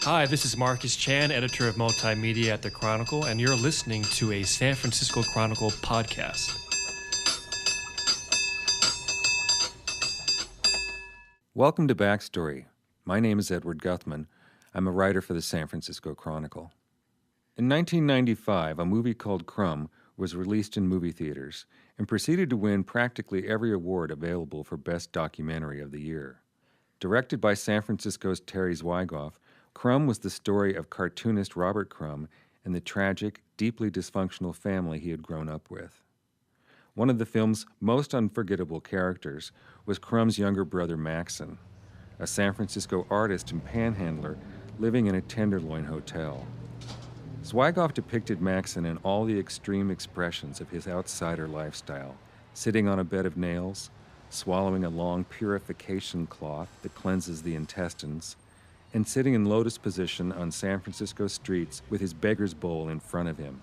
Hi, this is Marcus Chan, editor of multimedia at The Chronicle, and you're listening to a San Francisco Chronicle podcast. Welcome to Backstory. My name is Edward Guthman. I'm a writer for the San Francisco Chronicle. In 1995, a movie called Crumb was released in movie theaters and proceeded to win practically every award available for Best Documentary of the Year. Directed by San Francisco's Terry Zwigoff, Crumb was the story of cartoonist Robert Crumb and the tragic, deeply dysfunctional family he had grown up with. One of the film's most unforgettable characters was Crumb's younger brother Maxon, a San Francisco artist and panhandler living in a Tenderloin hotel. Zwigoff depicted Maxon in all the extreme expressions of his outsider lifestyle, sitting on a bed of nails, swallowing a long purification cloth that cleanses the intestines, and sitting in lotus position on San Francisco streets with his beggar's bowl in front of him.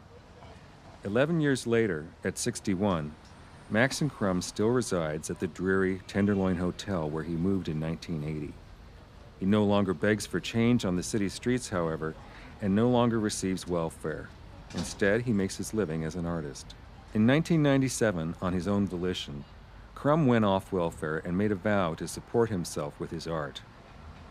11 years later, at 61, Maxon Crumb still resides at the dreary Tenderloin Hotel where he moved in 1980. He no longer begs for change on the city streets, however, and no longer receives welfare. Instead, he makes his living as an artist. In 1997, on his own volition, Crumb went off welfare and made a vow to support himself with his art.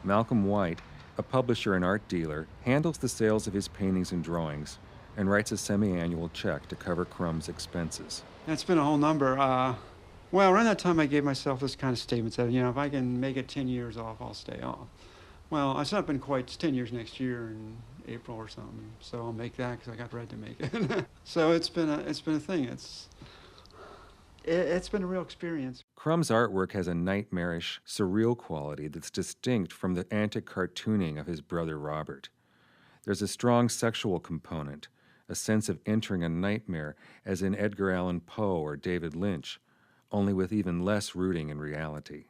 Malcolm White, a publisher and art dealer, handles the sales of his paintings and drawings and writes a semi-annual check to cover Crumb's expenses. It's been a whole number. Well, around that time I gave myself this kind of statement that, if I can make it 10 years off, I'll stay off. Well, it's not been quite, it's 10 years next year in April or something, so I'll make that because I got ready to make it. So it's been a thing. It's been a real experience. Crumb's artwork has a nightmarish, surreal quality that's distinct from the antic cartooning of his brother Robert. There's a strong sexual component, a sense of entering a nightmare, as in Edgar Allan Poe or David Lynch, only with even less rooting in reality.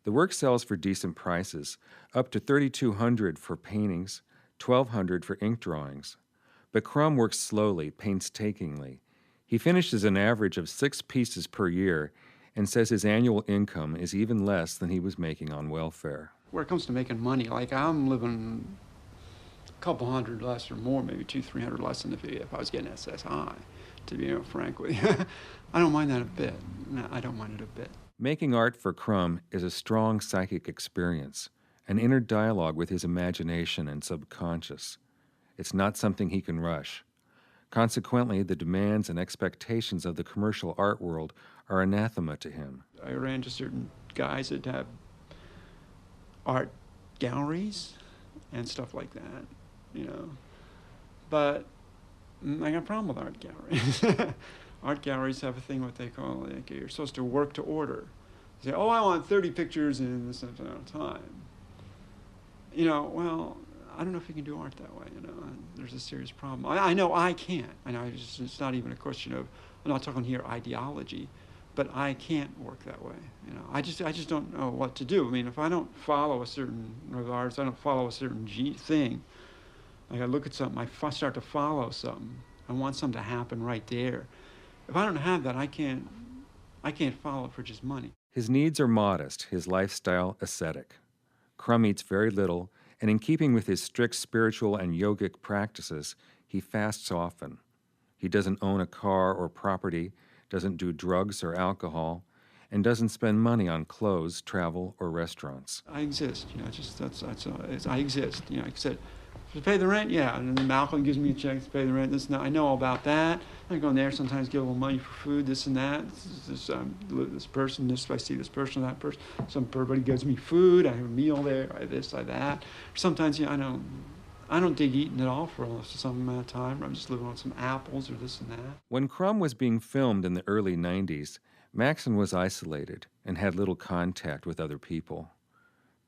The work sells for decent prices, up to $3,200 for paintings, $1,200 for ink drawings. But Crumb works slowly, painstakingly. He finishes an average of 6 pieces per year and says his annual income is even less than he was making on welfare. Where it comes to making money, like I'm living a couple hundred less or more, maybe $200-300 less than if I was getting SSI, to be frank with you. I don't mind that a bit. No, I don't mind it a bit. Making art for Crumb is a strong psychic experience, an inner dialogue with his imagination and subconscious. It's not something he can rush. Consequently, the demands and expectations of the commercial art world are anathema to him. I ran to certain guys that have art galleries and stuff like that, But I got a problem with art galleries. Art galleries have a thing what they call, you're supposed to work to order. You say, I want 30 pictures in this amount of time. Well, I don't know if you can do art that way, There's a serious problem. I know I can't. I know it's not even a question of, I'm not talking here ideology, but I can't work that way. I just don't know what to do. I mean, if I don't follow a certain regards, I don't follow a certain thing. Like I look at something, I start to follow something. I want something to happen right there. If I don't have that, I can't follow it for just money. His needs are modest, his lifestyle ascetic. Crumb eats very little, and in keeping with his strict spiritual and yogic practices, he fasts often. He doesn't own a car or property, doesn't do drugs or alcohol, and doesn't spend money on clothes, travel, or restaurants. I exist, I exist. Like I said, to pay the rent, yeah. And then Malcolm gives me a check to pay the rent. I know all about that. I go in there sometimes, get a little money for food, this and that. This person, I see this person, that person. Everybody gives me food. I have a meal there. I have this, I have that. Sometimes, I don't dig eating at all for some amount of time. I'm just living on some apples or this and that. When Crumb was being filmed in the early 90s, Maxon was isolated and had little contact with other people.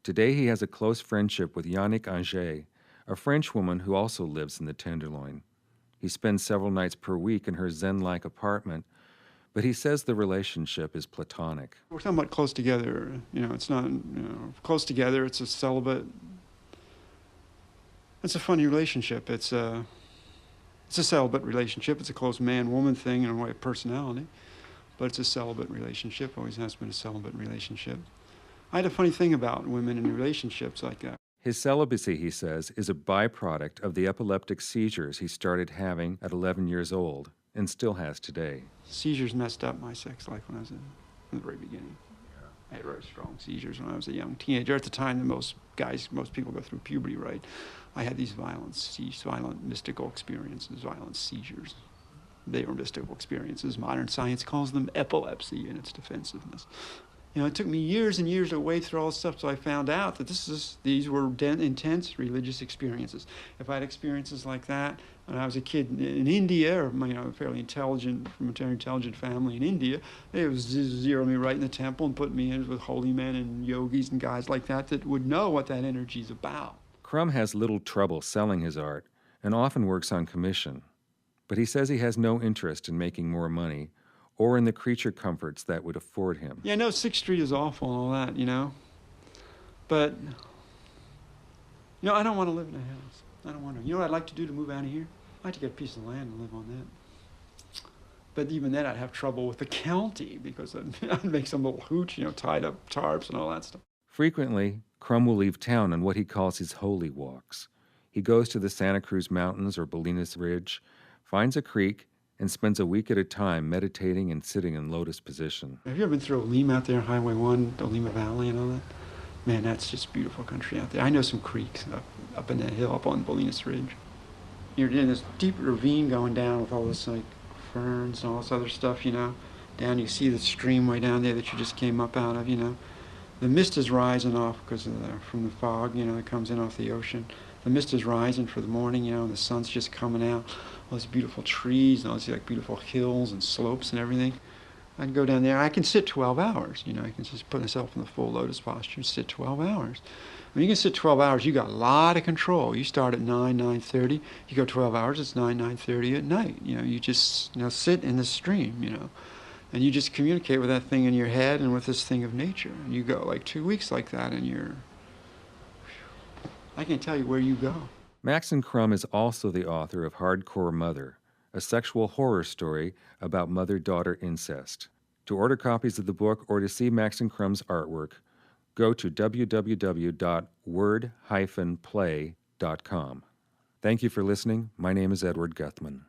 Today, he has a close friendship with Yannick Anger, a French woman who also lives in the Tenderloin. He spends several nights per week in her zen-like apartment, but he says the relationship is platonic. We're somewhat close together. It's not, close together. It's a celibate. It's a funny relationship. It's a celibate relationship. It's a close man-woman thing in a way of personality, but it's a celibate relationship. Always has been a celibate relationship. I had a funny thing about women in relationships like that. His celibacy, he says, is a byproduct of the epileptic seizures he started having at 11 years old and still has today. Seizures messed up my sex life when I was in the very beginning. I had very strong seizures when I was a young teenager. At the time that most people go through puberty, right? I had these violent mystical experiences, violent seizures. They were mystical experiences. Modern science calls them epilepsy in its defensiveness. You know, it took me years and years to wade through all this stuff, so I found out that these were intense religious experiences. If I had experiences like that when I was a kid in India, or a fairly intelligent, from a very intelligent family in India, they would zero me right in the temple and put me in with holy men and yogis and guys like that would know what that energy's about. Crumb has little trouble selling his art and often works on commission, but he says he has no interest in making more money or in the creature comforts that would afford him. Yeah, I know 6th Street is awful and all that, but, I don't want to live in a house. I don't want to. You know what I'd like to do to move out of here? I'd like to get a piece of land and live on that. But even then, I'd have trouble with the county because I'd make some little hooch, tied up tarps and all that stuff. Frequently, Crumb will leave town on what he calls his holy walks. He goes to the Santa Cruz Mountains or Bolinas Ridge, finds a creek, and spends a week at a time meditating and sitting in lotus position. Have you ever been through Olima out there, Highway 1, Olima Valley and all that? Man, that's just beautiful country out there. I know some creeks up in that hill, up on Bolinas Ridge. You're in this deep ravine going down with all this ferns and all this other stuff, Down, you see the stream way down there that you just came up out of, The mist is rising off because from the fog, that comes in off the ocean. The mist is rising for the morning, and the sun's just coming out. All these beautiful trees and all these beautiful hills and slopes and everything. I can go down there. I can sit 12 hours. I can just put myself in the full lotus posture and sit 12 hours. When you can sit 12 hours, you got a lot of control. You start at 9:30. You go 12 hours, it's 9:30 at night. You just sit in the stream, and you just communicate with that thing in your head and with this thing of nature. And you go 2 weeks like that, and I can't tell you where you go. Maxon Crumb is also the author of Hardcore Mother, a sexual horror story about mother-daughter incest. To order copies of the book or to see Maxon Crumb's artwork, go to www.word-play.com. Thank you for listening. My name is Edward Guthman.